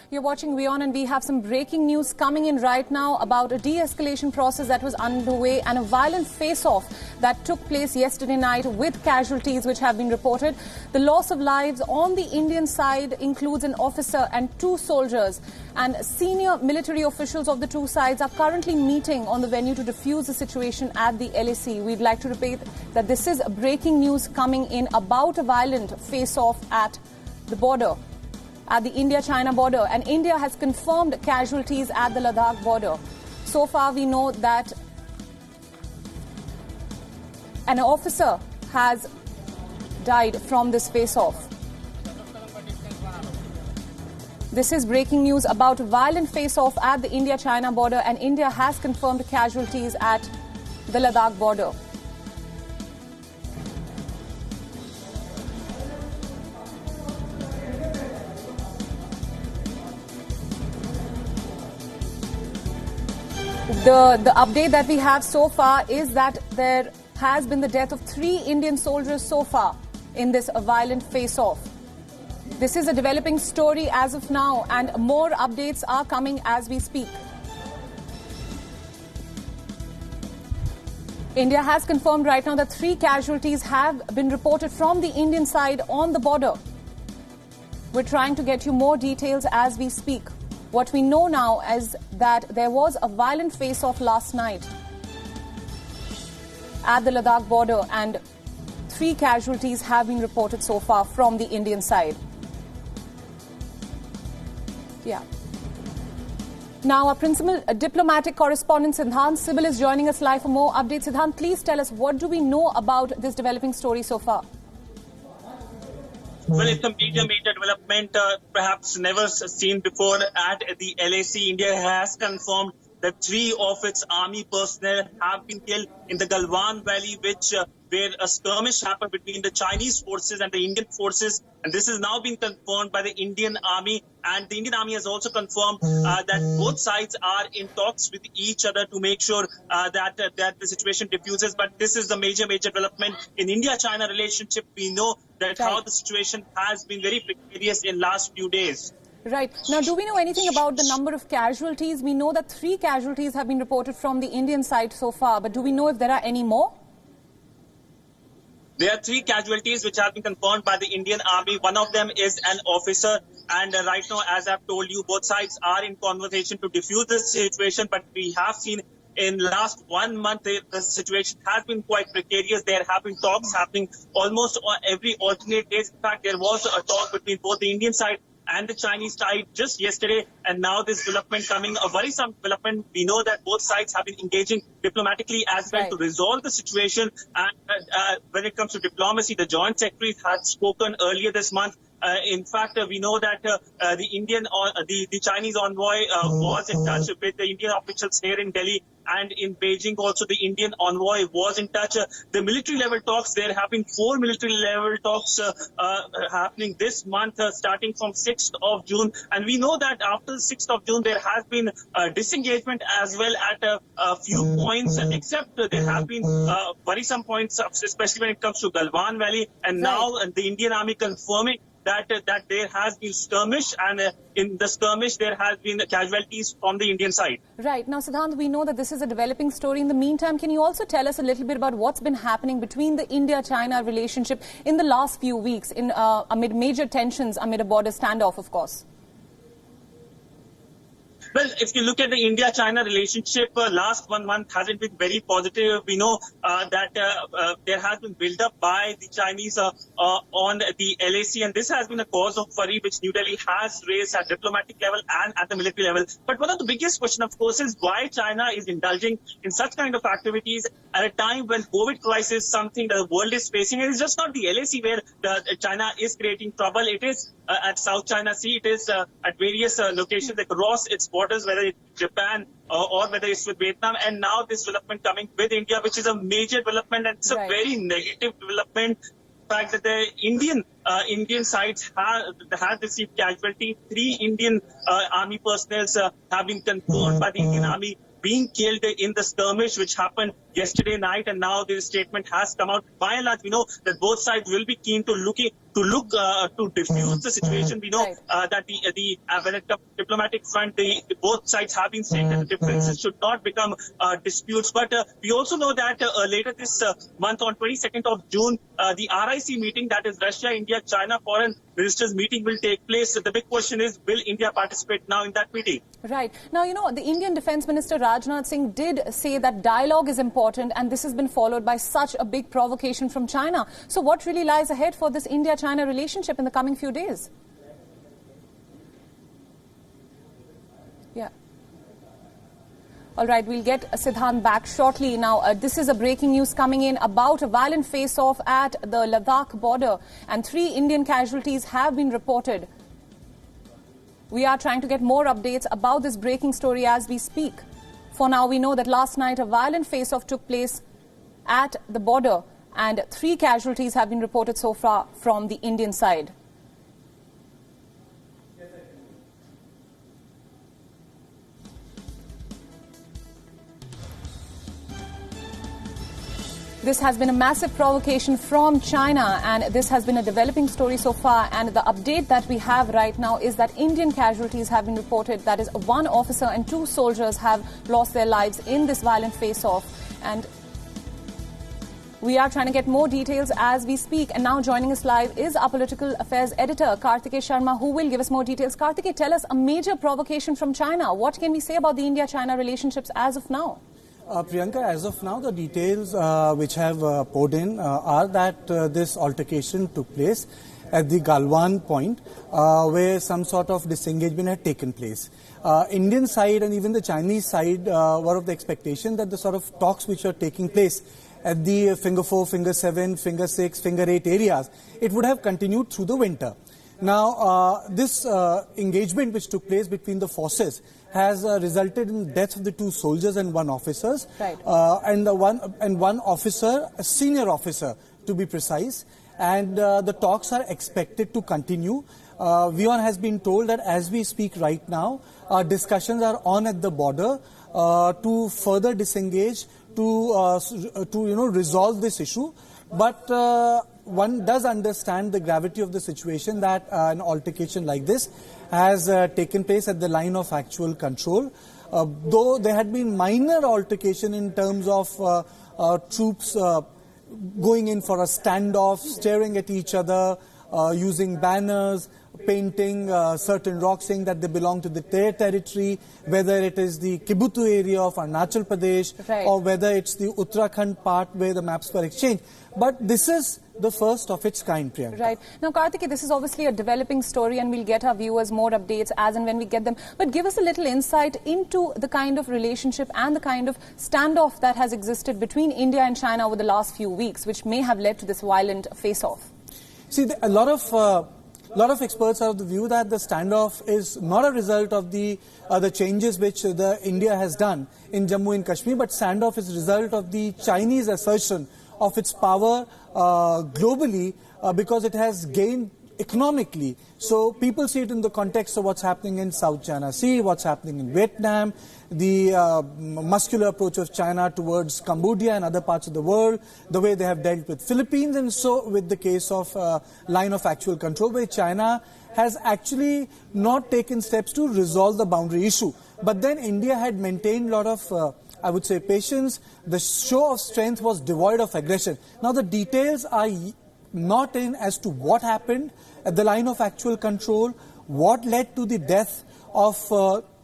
You're watching WION, and we have some breaking news coming in right now about a de-escalation process that was underway and a violent face-off that took place yesterday night with casualties which have been reported. The loss of lives on the Indian side includes an officer and 2 soldiers, and senior military officials of the 2 sides are currently meeting on the venue to defuse the situation at the LAC. We'd like to repeat that this is breaking news coming in about a violent face-off at the border, at the India-China border, and India has confirmed casualties at the Ladakh border. So far, we know that an officer has died from this face-off. This is breaking news about a violent face-off at the India-China border, and India has confirmed casualties at the Ladakh border. The update that we have so far is that there has been the death of 3 Indian soldiers so far in this violent face-off. This is a developing story as of now, and more updates are coming as we speak. India has confirmed right now that 3 casualties have been reported from the Indian side on the border. We're trying to get you more details as we speak. What we know now is that there was a violent face-off last night at the Ladakh border, and 3 casualties have been reported so far from the Indian side. Yeah. Now, our principal diplomatic correspondent Siddhant Sibal is joining us live for more updates. Siddhant, please tell us, what do we know about this developing story so far? Well, it's a major development, perhaps never seen before at the LAC. India has confirmed that 3 of its army personnel have been killed in the Galwan Valley, where a skirmish happened between the Chinese forces and the Indian forces. And this has now been confirmed by the Indian Army. And the Indian Army has also confirmed that both sides are in talks with each other to make sure that the situation diffuses. But this is the major development in India-China relationship. We know that how the situation has been very precarious in last few days. Right. Now, do we know anything about the number of casualties? We know that 3 casualties have been reported from the Indian side so far, but do we know if there are any more? There are 3 casualties which have been confirmed by the Indian Army. One of them is an officer. And right now, as I've told you, both sides are in conversation to defuse this situation. But we have seen in last 1 month, the situation has been quite precarious. There have been talks happening almost every alternate days. In fact, there was a talk between both the Indian side and the Chinese side just yesterday, and now this development coming, a worrisome development. We know that both sides have been engaging diplomatically as well to resolve the situation. And when it comes to diplomacy, the joint secretaries had spoken earlier this month. In fact, we know that the Chinese envoy was in touch with the Indian officials here in Delhi, and in Beijing also the Indian envoy was in touch. The military level talks, there have been 4 military level talks happening this month, starting from 6th of June. And we know that after the 6th of June, there has been disengagement as well at a few points, except there have been worrisome points, especially when it comes to Galwan Valley. And now the Indian Army confirming that there has been skirmish, and in the skirmish there has been casualties from the Indian side. Right. Now, Siddhant, we know that this is a developing story. In the meantime, can you also tell us a little bit about what's been happening between the India-China relationship in the last few weeks, amid major tensions, amid a border standoff, of course? Well, if you look at the India-China relationship, last 1 month hasn't been very positive. We know that there has been build-up by the Chinese on the LAC, and this has been a cause of worry which New Delhi has raised at diplomatic level and at the military level. But one of the biggest questions, of course, is why China is indulging in such kind of activities at a time when COVID crisis is something the world is facing. And it's just not the LAC where China is creating trouble. It is at South China Sea. It is at various locations across its borders, whether it's Japan or whether it's with Vietnam. And now this development coming with India, which is a major development, and it's a very negative development. The fact that the Indian sides have received casualty. 3 Indian army personnel have been confirmed by the Indian Army being killed in the skirmish which happened yesterday night, and now this statement has come out. By and large, we know that both sides will be keen to look to diffuse the situation. We know that when it comes to diplomatic front, both sides have been saying that the differences should not become disputes. But we also know that later this month, on 22nd of June, the RIC meeting, that is Russia, India, China Foreign Ministers meeting, will take place. So the big question is, will India participate now in that meeting? Right. Now, the Indian Defence Minister Rajnath Singh did say that dialogue is important, and this has been followed by such a big provocation from China. So what really lies ahead for this India-China relationship in the coming few days? Yeah. All right, we'll get Siddhant back shortly. Now, this is a breaking news coming in about a violent face-off at the Ladakh border, and 3 Indian casualties have been reported. We are trying to get more updates about this breaking story as we speak. For now, we know that last night a violent face-off took place at the border, and 3 casualties have been reported so far from the Indian side. This has been a massive provocation from China, and this has been a developing story so far. And the update that we have right now is that Indian casualties have been reported. That is, 1 officer and 2 soldiers have lost their lives in this violent face-off. And we are trying to get more details as we speak. And now joining us live is our political affairs editor, Karthikeya Sharma, who will give us more details. Karthikeya, tell us, a major provocation from China. What can we say about the India-China relationships as of now? Priyanka, as of now, the details which have poured in are that this altercation took place at the Galwan point, where some sort of disengagement had taken place. Indian side and even the Chinese side were of the expectation that the sort of talks which are taking place at the Finger 4, Finger 7, Finger 6, Finger 8 areas, it would have continued through the winter. Now, this engagement which took place between the forces has resulted in the death of the 2 soldiers and 1 officer, right. and one officer, a senior officer to be precise, and the talks are expected to continue. WION has been told that as we speak right now, discussions are on at the border to further disengage, to resolve this issue. But one does understand the gravity of the situation, that an altercation like this has taken place at the line of actual control. Though there had been minor altercation in terms of troops going in for a standoff, staring at each other, using banners, painting certain rocks saying that they belong to their territory, whether it is the Kibutu area of Arunachal Pradesh, right, or whether it's the Uttarakhand part where the maps were exchanged. But this is the first of its kind, Priyanka. Right. Now, Karthikeya, this is obviously a developing story, and we'll get our viewers more updates as and when we get them. But give us a little insight into the kind of relationship and the kind of standoff that has existed between India and China over the last few weeks, which may have led to this violent face-off. See, a lot of experts are of the view that the standoff is not a result of the changes which India has done in Jammu and Kashmir, but standoff is a result of the Chinese assertion of its power globally because it has gained economically. So people see it in the context of what's happening in South China Sea, what's happening in Vietnam, the muscular approach of China towards Cambodia and other parts of the world, the way they have dealt with Philippines, and so with the case of line of actual control, where China has actually not taken steps to resolve the boundary issue. But then India had maintained a lot of I would say patience. The show of strength was devoid of aggression. Now the details are not in as to what happened at the line of actual control, what led to the death of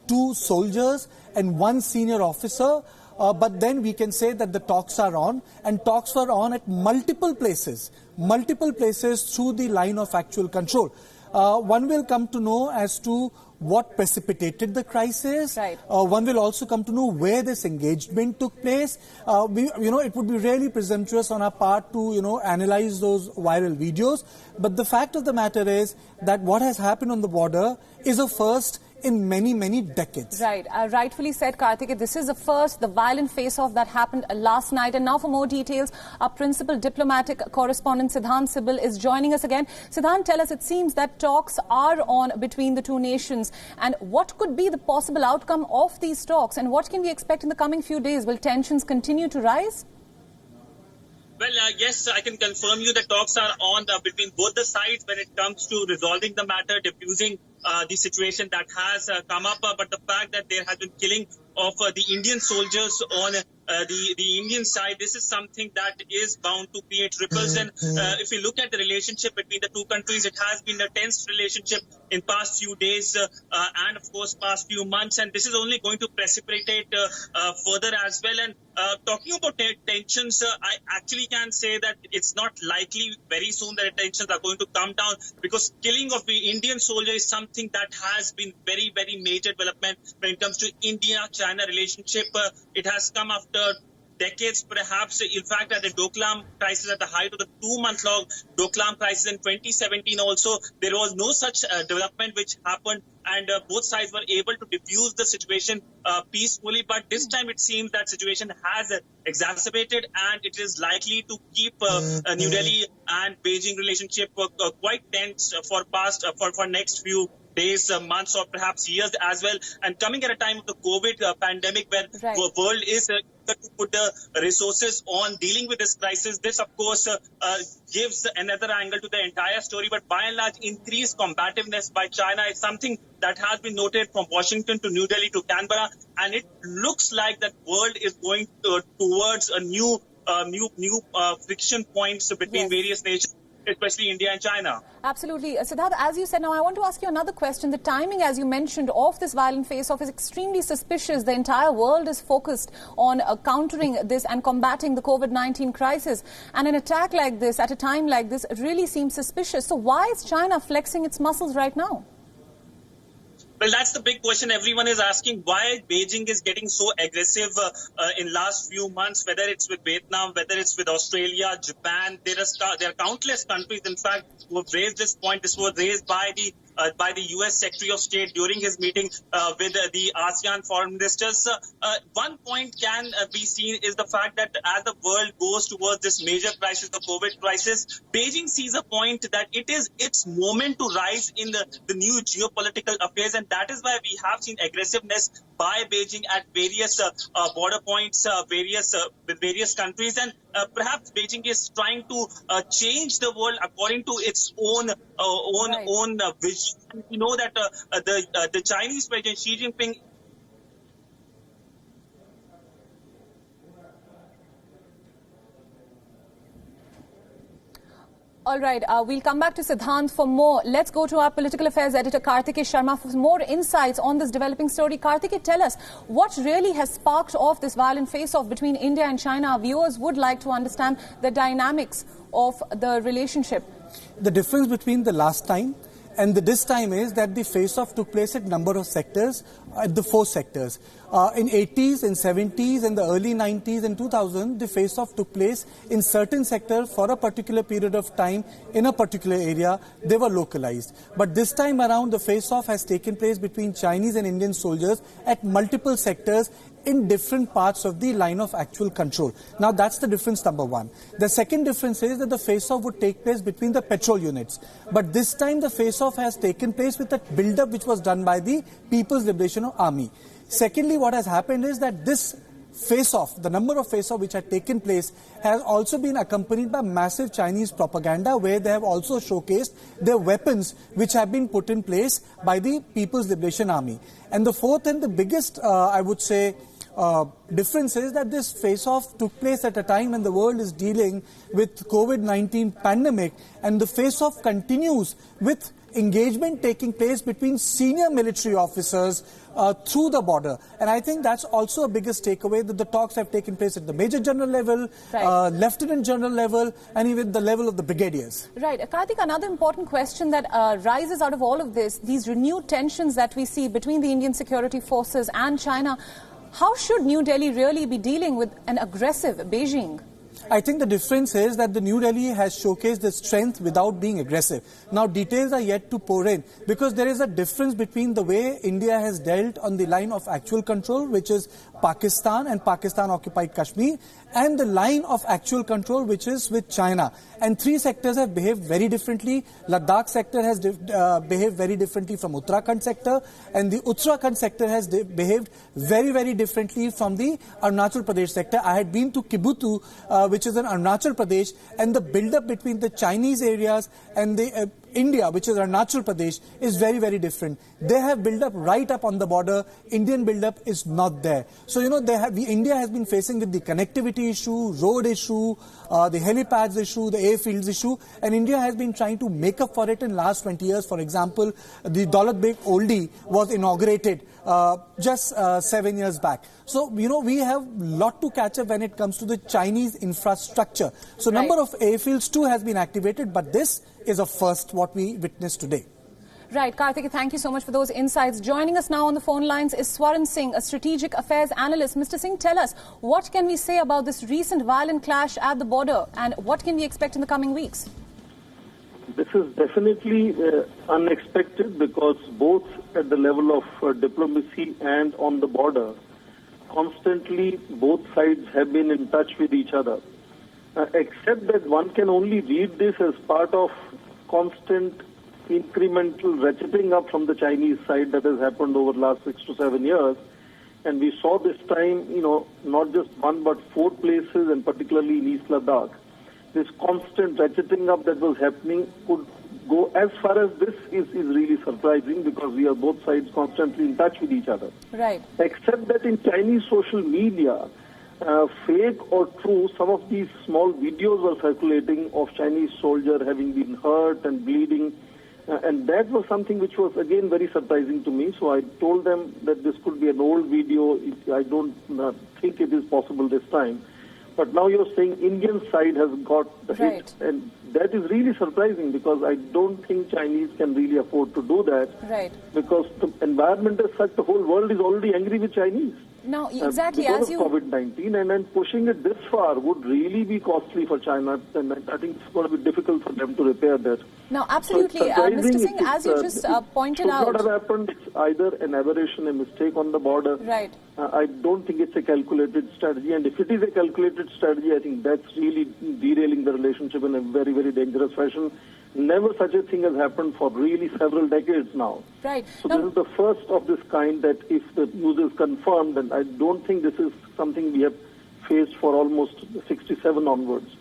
2 soldiers and 1 senior officer, but then we can say that the talks are on, and talks were on at multiple places through the line of actual control. One will come to know as to what precipitated the crisis. Right. One will also come to know where this engagement took place. It would be really presumptuous on our part to, analyze those viral videos. But the fact of the matter is that what has happened on the border is a first in many, many decades. Right. Rightfully said, Karthikeya. This is the violent face-off that happened last night. And now for more details, our principal diplomatic correspondent, Siddhant Sibal, is joining us again. Siddhant, tell us, it seems that talks are on between the 2 nations. And what could be the possible outcome of these talks? And what can we expect in the coming few days? Will tensions continue to rise? Well, yes, I can confirm you the talks are on between both the sides when it comes to resolving the matter, diffusing the situation that has come up. But the fact that there has been killing of the Indian soldiers on the Indian side, this is something that is bound to create ripples. And if you look at the relationship between the two countries, it has been a tense relationship in past few days and of course past few months. And this is only going to precipitate further as well. And talking about tensions, I actually can say that it's not likely very soon that tensions are going to come down, because killing of the Indian soldier is something that has been very, very major development when it comes to India-China relationship. It has come after decades, perhaps. In fact, at the Doklam crisis, at the height of the 2-month-long Doklam crisis in 2017 also, there was no such development which happened, and both sides were able to diffuse the situation peacefully. But this time it seems that situation has exacerbated, and it is likely to keep New Delhi and Beijing relationship quite tense for next few days, months, or perhaps years as well. And coming at a time of the COVID pandemic, where the world is to put the resources on dealing with this crisis, this of course gives another angle to the entire story. But by and large, increased combativeness by China is something that has been noted from Washington to New Delhi to Canberra, and it looks like that world is going towards a new friction points between various nations, especially India and China. Absolutely. Siddharth, as you said, now I want to ask you another question. The timing, as you mentioned, of this violent face-off is extremely suspicious. The entire world is focused on countering this and combating the COVID-19 crisis. And an attack like this, at a time like this, really seems suspicious. So why is China flexing its muscles right now? Well, that's the big question everyone is asking, why Beijing is getting so aggressive in last few months, whether it's with Vietnam, whether it's with Australia, Japan. There are countless countries, in fact, who have raised this point. This was raised by the U.S. Secretary of State during his meeting with the ASEAN foreign ministers. One point can be seen is the fact that as the world goes towards this major crisis, the COVID crisis, Beijing sees a point that it is its moment to rise in the new geopolitical affairs, and that is why we have seen aggressiveness by Beijing at various border points, with various countries. And perhaps Beijing is trying to change the world according to its own vision. We know that the Chinese President Xi Jinping. All right, we'll come back to Siddhant for more. Let's go to our political affairs editor Kartikeya Sharma for more insights on this developing story. Kartikeya, tell us what really has sparked off this violent face-off between India and China. Our viewers would like to understand the dynamics of the relationship. The difference between the last time and this time is that the face-off took place at number of sectors, at the 4 sectors. In 80s, in 70s, in the early 90s and 2000, the face-off took place in certain sectors for a particular period of time in a particular area. They were localized. But this time around, the face-off has taken place between Chinese and Indian soldiers at multiple sectors in different parts of the line of actual control. Now that's the difference, number one. The second difference is that the face-off would take place between the petrol units. But this time the face-off has taken place with a build-up which was done by the People's Liberation Army. Secondly, what has happened is that this face-off, the number of face-off which had taken place, has also been accompanied by massive Chinese propaganda, where they have also showcased their weapons which have been put in place by the People's Liberation Army. And the fourth and the biggest, I would say, difference is that this face-off took place at a time when the world is dealing with COVID-19 pandemic, and the face-off continues with engagement taking place between senior military officers through the border. And I think that's also a biggest takeaway, that the talks have taken place at the Major General level, Lieutenant General level, and even the level of the brigadiers. Right. Kartik, another important question that rises out of all of this, these renewed tensions that we see between the Indian security forces and China, how should New Delhi really be dealing with an aggressive Beijing? I think the difference is that the New Delhi has showcased the strength without being aggressive. Now, details are yet to pour in, because there is a difference between the way India has dealt on the line of actual control, which is Pakistan and Pakistan-occupied Kashmir, and the line of actual control, which is with China. And 3 sectors have behaved very differently. Ladakh sector has behaved very differently from Uttarakhand sector, and the Uttarakhand sector has behaved very, very differently from the Arunachal Pradesh sector. I had been to Kibutu, which is in Arunachal Pradesh, and the build-up between the Chinese areas and the India, which is Arunachal Pradesh, is very, very different. They have build-up right up on the border. Indian build-up is not there. So, India has been facing with the connectivity issue, road issue, the helipads issue, the airfields issue, and India has been trying to make up for it in the last 20 years. For example, the Daulat Beg Oldie was inaugurated just 7 years back. So, we have a lot to catch up when it comes to the Chinese infrastructure. So, number of airfields too has been activated, but this is a first what we witnessed today. Right, Karthik, thank you so much for those insights. Joining us now on the phone lines is Swaran Singh, a strategic affairs analyst. Mr. Singh, tell us, what can we say about this recent violent clash at the border, and what can we expect in the coming weeks? This is definitely unexpected, because both at the level of diplomacy and on the border, constantly both sides have been in touch with each other. Except that one can only read this as part of constant incremental ratcheting up from the Chinese side that has happened over the last 6 to 7 years. And we saw this time, not just one but 4 places, and particularly in East Ladakh. This constant ratcheting up that was happening could go as far as this is really surprising, because we are both sides constantly in touch with each other. Right. Except that in Chinese social media, fake or true, some of these small videos were circulating of Chinese soldier having been hurt and bleeding. And that was something which was, again, very surprising to me. So I told them that this could be an old video. I don't think it is possible this time. But now you're saying Indian side has got the hit. And that is really surprising, because I don't think Chinese can really afford to do that. Right. Because the environment as such, the whole world is already angry with Chinese. Now, exactly because as you... of COVID-19, and then pushing it this far would really be costly for China, and I think it's going to be difficult for them to repair that. Now, absolutely, so Mr. Singh, as you just pointed out... Should not have happened. It's either an aberration, a mistake on the border. Right. I don't think it's a calculated strategy, and if it is a calculated strategy, I think that's really derailing the relationship in a very, very dangerous fashion. Never such a thing has happened for really several decades now. Right. So this is the first of this kind that, if the news is confirmed, and I don't think this is something we have faced for almost 67 onwards.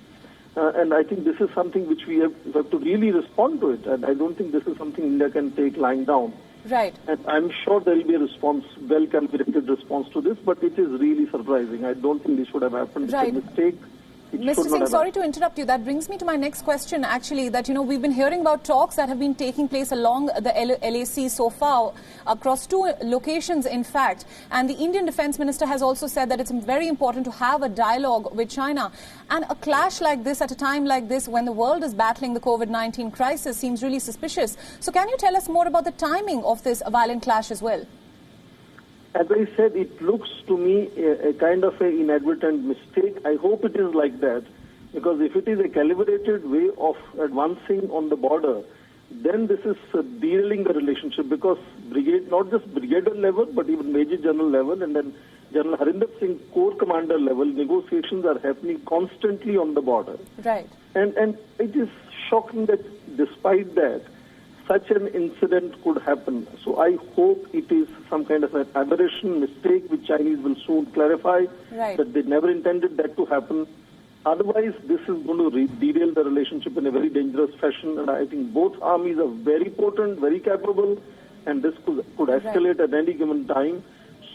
And I think this is something which we have to really respond to it. And I don't think this is something India can take lying down. Right. And I'm sure there will be a response, well-calculated response to this, but it is really surprising. I don't think this should have happened. Right. It's a mistake. Mr. Singh, sorry to interrupt you. That brings me to my next question, actually, that, we've been hearing about talks that have been taking place along the LAC so far, across 2 locations, in fact. And the Indian Defence Minister has also said that it's very important to have a dialogue with China. And a clash like this at a time like this, when the world is battling the COVID-19 crisis, seems really suspicious. So can you tell us more about the timing of this violent clash as well? As I said, it looks to me a kind of an inadvertent mistake. I hope it is like that, because if it is a calibrated way of advancing on the border, then this is derailing the relationship, because not just brigadier level, but even Major General level, and then General Harinder Singh Corps Commander level, negotiations are happening constantly on the border. Right. And it is shocking that despite that, such an incident could happen. So I hope it is some kind of an aberration, mistake, which Chinese will soon clarify, that they never intended that to happen. Otherwise, this is going to derail the relationship in a very dangerous fashion. And I think both armies are very potent, very capable, and this could escalate at any given time.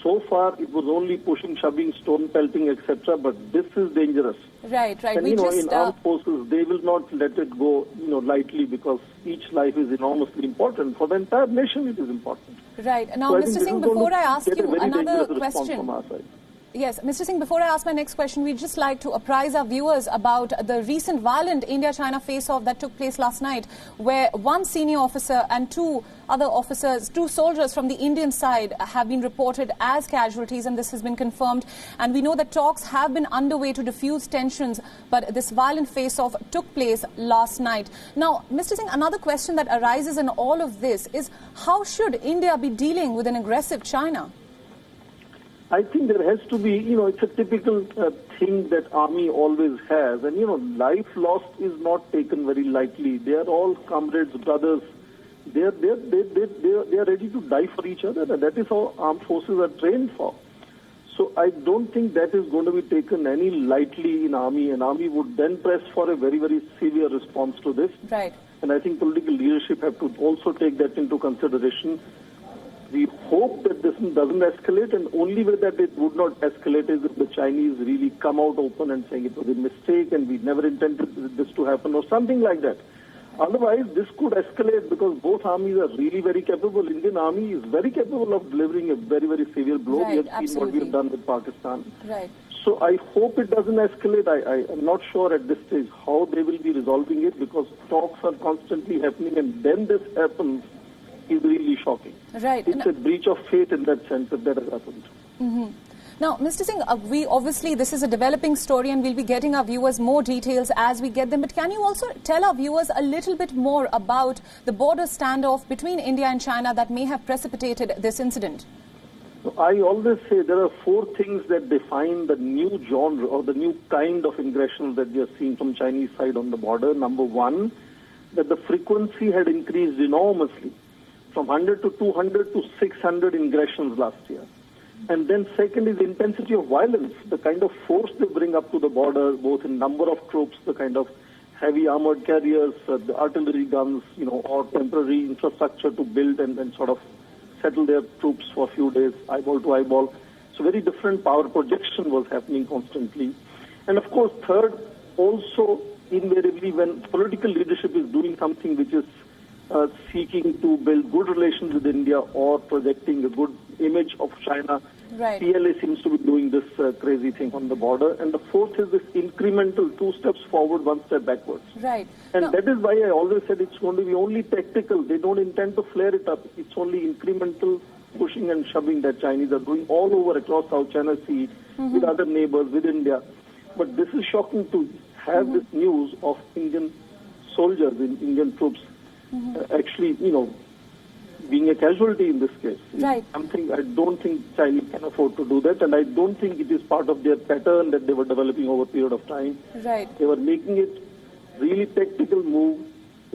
So far, it was only pushing, shoving, stone pelting, etc. But this is dangerous. Right. And, in armed forces, they will not let it go, lightly, because each life is enormously important. For the entire nation, it is important. Right. Now, so Mr. Singh, before I ask you another question... From our side. Yes, Mr. Singh, before I ask my next question, we'd just like to apprise our viewers about the recent violent India-China face-off that took place last night, where 1 senior officer and 2 other officers, 2 soldiers from the Indian side have been reported as casualties, and this has been confirmed. And we know that talks have been underway to diffuse tensions, but this violent face-off took place last night. Now, Mr. Singh, another question that arises in all of this is, how should India be dealing with an aggressive China? I think there has to be, it's a typical thing that army always has. And, life lost is not taken very lightly. They are all comrades, brothers. They are ready to die for each other. And that is how armed forces are trained for. So I don't think that is going to be taken any lightly in army, and army would then press for a very, very severe response to this. Right. And I think political leadership have to also take that into consideration. We hope that this doesn't escalate, and only way that it would not escalate is if the Chinese really come out open and saying it was a mistake and we never intended this to happen or something like that. Otherwise, this could escalate because both armies are really very capable. Indian army is very capable of delivering a very, very severe blow. Right, We have seen absolutely. what we have done with Pakistan. Right. So I hope it doesn't escalate. I am not sure at this stage how they will be resolving it because talks are constantly happening, and then this happens is really shocking. Right. It's a breach of faith in that sense that has happened. Now, Mr. Singh, this is a developing story and we'll be getting our viewers more details as we get them. But can you also tell our viewers a little bit more about the border standoff between India and China that may have precipitated this incident? I always say there are 4 things that define the new genre or the new kind of ingressions that we are seeing from Chinese side on the border. Number 1, that the frequency had increased enormously from 100 to 200 to 600 ingressions last year. And then second is the intensity of violence, the kind of force they bring up to the border, both in number of troops, the kind of heavy armored carriers, the artillery guns, or temporary infrastructure to build and sort of settle their troops for a few days, eyeball to eyeball. So very different power projection was happening constantly. And of course, third, also invariably when political leadership is doing something which is seeking to build good relations with India or projecting a good image of China, Right. PLA seems to be doing this crazy thing on the border. And the fourth is this incremental 2 steps forward, 1 step backwards. Right. And that is why I always said it's going to be only tactical. They don't intend to flare it up. It's only incremental pushing and shoving that Chinese are doing all over across South China Sea with other neighbors, with India. But this is shocking to have this news of Indian soldiers, Indian troops, actually, being a casualty in this case. Right. Something I don't think Chinese can afford to do that, and I don't think it is part of their pattern that they were developing over a period of time. Right. They were making it really tactical move,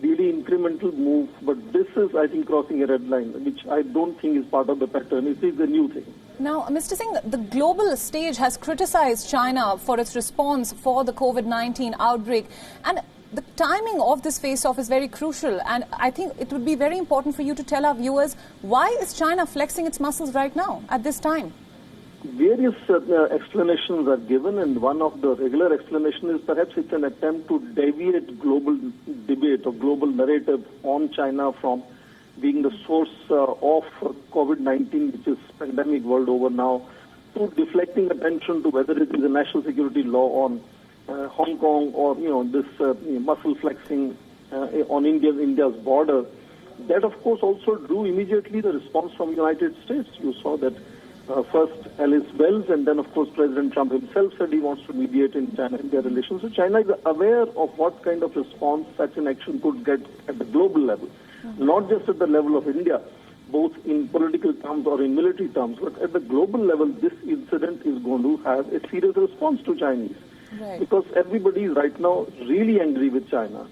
really incremental move, but this is, I think, crossing a red line, which I don't think is part of the pattern. It is a new thing. Now, Mr. Singh, the global stage has criticized China for its response for the COVID-19 outbreak, and the timing of this face-off is very crucial, and I think it would be very important for you to tell our viewers, why is China flexing its muscles right now, at this time? Various explanations are given, and one of the regular explanations is perhaps it's an attempt to deviate global debate or global narrative on China from being the source of COVID-19, which is pandemic world over now, to deflecting attention to whether it is a national security law on Hong Kong or this muscle flexing on India's border. That of course also drew immediately the response from United States. You saw that first Alice Wells, and then of course President Trump himself said he wants to mediate in China-India relations. So China is aware of what kind of response such an action could get at the global level, not just at the level of India, both in political terms or in military terms, but at the global level, this incident is going to have a serious response to Chinese. Right. Because everybody is right now really angry with China.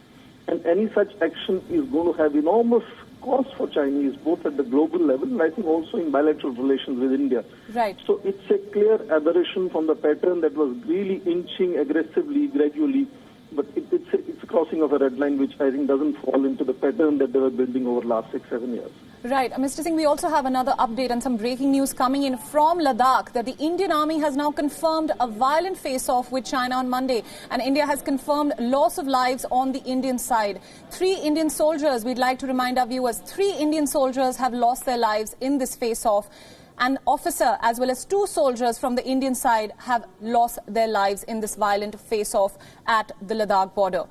And any such action is going to have enormous cost for Chinese, both at the global level and I think also in bilateral relations with India. Right. So it's a clear aberration from the pattern that was really inching aggressively, gradually. But it's a crossing of a red line which I think doesn't fall into the pattern that they were building over the last 6-7 years. Right. Mr. Singh, we also have another update and some breaking news coming in from Ladakh that the Indian Army has now confirmed a violent face-off with China on Monday, and India has confirmed loss of lives on the Indian side. 3 Indian soldiers, we'd like to remind our viewers, 3 Indian soldiers have lost their lives in this face-off. An officer as well as 2 soldiers from the Indian side have lost their lives in this violent face-off at the Ladakh border.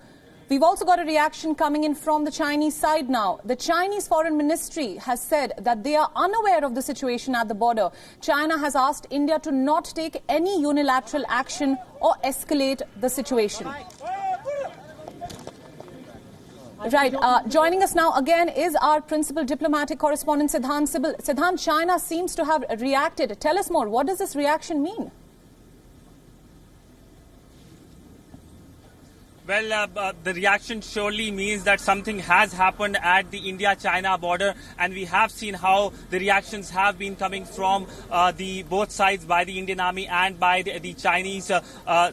We've also got a reaction coming in from the Chinese side now. The Chinese Foreign Ministry has said that they are unaware of the situation at the border. China has asked India to not take any unilateral action or escalate the situation. Right. Joining us now again is our principal diplomatic correspondent, Siddhant Sibal. Siddhant, China seems to have reacted. Tell us more. What does this reaction mean? Well, the reaction surely means that something has happened at the India-China border, and we have seen how the reactions have been coming from the both sides, by the Indian Army and by the Chinese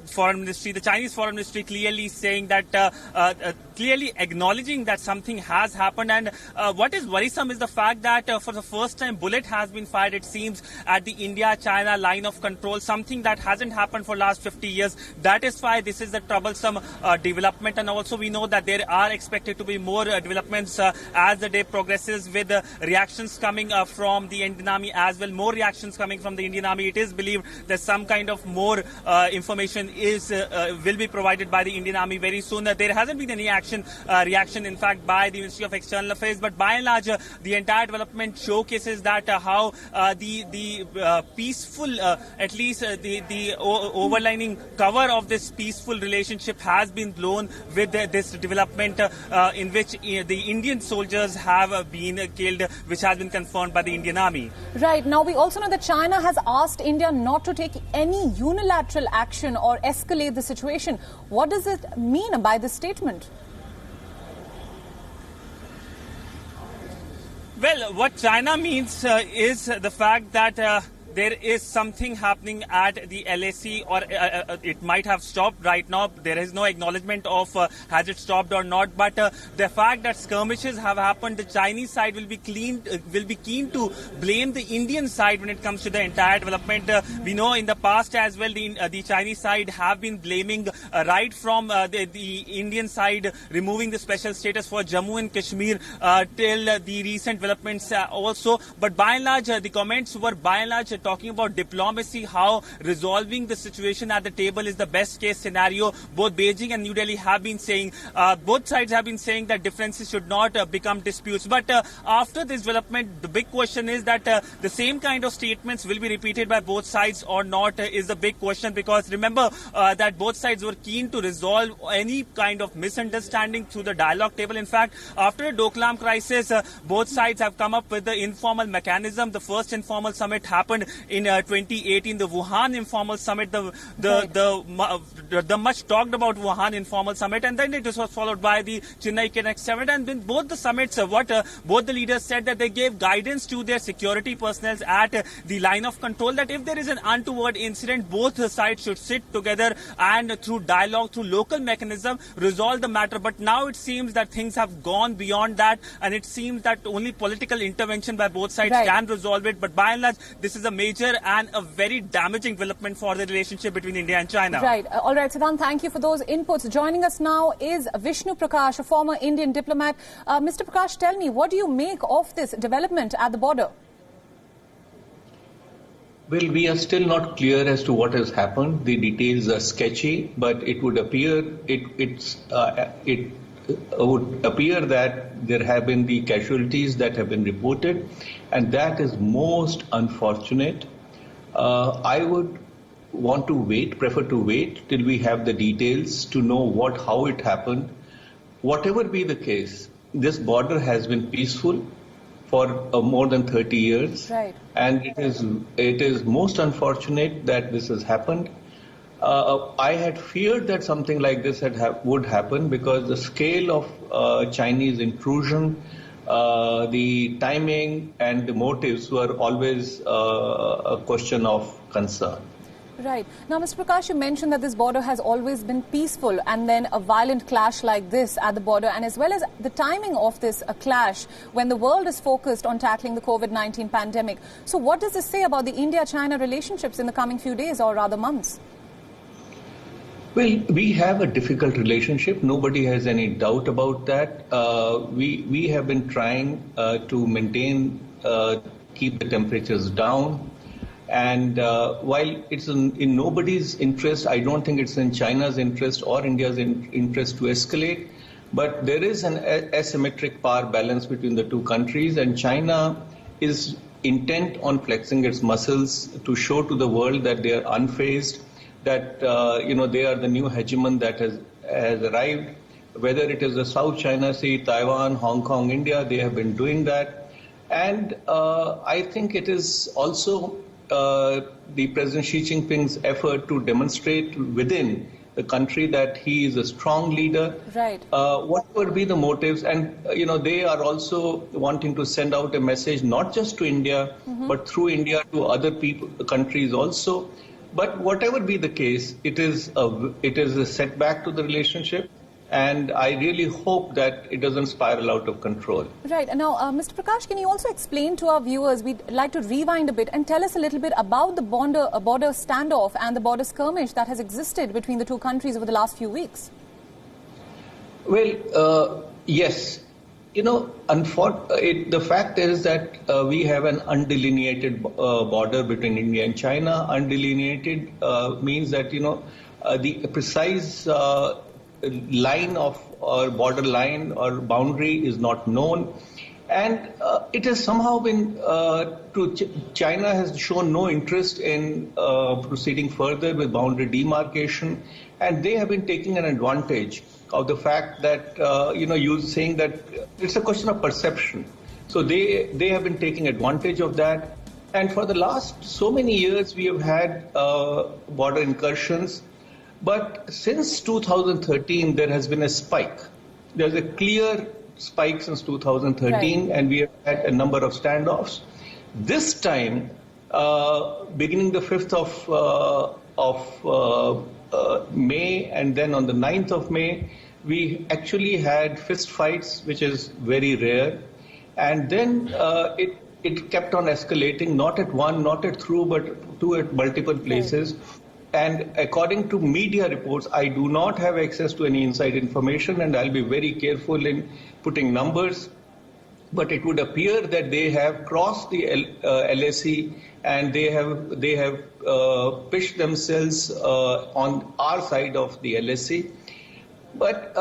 Foreign Ministry. The Chinese Foreign Ministry clearly saying that, clearly acknowledging that something has happened. And what is worrisome is the fact that for the first time, bullet has been fired, it seems, at the India-China line of control, something that hasn't happened for last 50 years. That is why this is the troublesome development, and also we know that there are expected to be more developments as the day progresses, with reactions coming from the Indian Army as well, more reactions coming from the Indian Army. It is believed that some kind of more information will be provided by the Indian Army very soon. There hasn't been any reaction in fact by the Ministry of External Affairs, but by and large the entire development showcases that how the peaceful, at least the overlining cover of this peaceful relationship has been blown with this development in which the Indian soldiers have been killed, which has been confirmed by the Indian Army. Right. Now, we also know that China has asked India not to take any unilateral action or escalate the situation. What does it mean by this statement? Well, what China means is the fact that there is something happening at the LAC, or it might have stopped right now. There is no acknowledgement of has it stopped or not. But the fact that skirmishes have happened, the Chinese side will be keen to blame the Indian side when it comes to the entire development. We know in the past as well, the Chinese side have been blaming right from the Indian side removing the special status for Jammu and Kashmir till the recent developments also. But by and large, the comments were by and large talking about diplomacy, how resolving the situation at the table is the best case scenario. Both Beijing and New Delhi have been saying, both sides have been saying that differences should not become disputes. But after this development, the big question is that the same kind of statements will be repeated by both sides or not is the big question, because remember that both sides were keen to resolve any kind of misunderstanding through the dialogue table. In fact, after the Doklam crisis, both sides have come up with the informal mechanism. The first informal summit happened in 2018, the Wuhan informal summit, the much talked about Wuhan informal summit, and then it was followed by the Chennai Connect summit. And then both the summits, both the leaders said that they gave guidance to their security personnel at the line of control that if there is an untoward incident, both sides should sit together and through dialogue, through local mechanism, resolve the matter. But now it seems that things have gone beyond that, and it seems that only political intervention by both sides can resolve it. But by and large, this is a major and a very damaging development for the relationship between India and China. Right. All right, Siddhant, thank you for those inputs. Joining us now is Vishnu Prakash, a former Indian diplomat. Mr. Prakash, tell me, what do you make of this development at the border? Well, we are still not clear as to what has happened. The details are sketchy, but it would appear it would appear that there have been the casualties that have been reported, and that is most unfortunate. I would prefer to wait till we have the details to know how it happened. Whatever be the case, this border has been peaceful for more than 30 years, and it is most unfortunate that this has happened. I had feared that something like this would happen, because the scale of Chinese intrusion, the timing and the motives were always a question of concern. Right. Now, Mr. Prakash, you mentioned that this border has always been peaceful, and then a violent clash like this at the border, and as well as the timing of this clash when the world is focused on tackling the COVID-19 pandemic. So what does this say about the India-China relationships in the coming few days, or rather months? Well, we have a difficult relationship. Nobody has any doubt about that. We have been trying to keep the temperatures down. And while it's in nobody's interest, I don't think it's in China's interest or India's interest to escalate. But there is an asymmetric power balance between the two countries, and China is intent on flexing its muscles to show to the world that they are unfazed, that they are the new hegemon that has arrived. Whether it is the South China Sea, Taiwan, Hong Kong, India, they have been doing that. And I think it is also the President Xi Jinping's effort to demonstrate within the country that he is a strong leader. Right. What would be the motives? And, they are also wanting to send out a message, not just to India, but through India to other countries also. But whatever be the case, it is a setback to the relationship. And I really hope that it doesn't spiral out of control. Right. Now, Mr. Prakash, can you also explain to our viewers, we'd like to rewind a bit and tell us a little bit about the border standoff and the border skirmish that has existed between the two countries over the last few weeks? Well, yes. The fact is that we have an undelineated border between India and China. Undelineated means that, the precise line of or border line or boundary is not known, and it has somehow been China has shown no interest in proceeding further with boundary demarcation, and they have been taking an advantage of the fact that you saying that it's a question of perception. So they have been taking advantage of that, and for the last so many years we have had border incursions. But since 2013, there has been a spike. There's a clear spike since 2013, and we have had a number of standoffs. This time, beginning the 5th of May, and then on the 9th of May, we actually had fist fights, which is very rare. And then it kept on escalating, not at one, not at two, but two at multiple places. Right. And according to media reports, I do not have access to any inside information, and I'll be very careful in putting numbers. But it would appear that they have crossed the LAC, and they have pitched themselves on our side of the LAC. But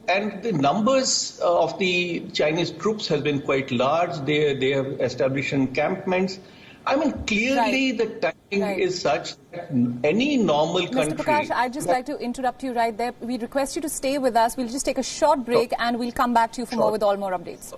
and the numbers of the Chinese troops has been quite large. They have established encampments. I mean, clearly the timing is such that any normal country... Mr. Prakash, I'd just like to interrupt you right there. We request you to stay with us. We'll just take a short break and we'll come back to you for more with all more updates.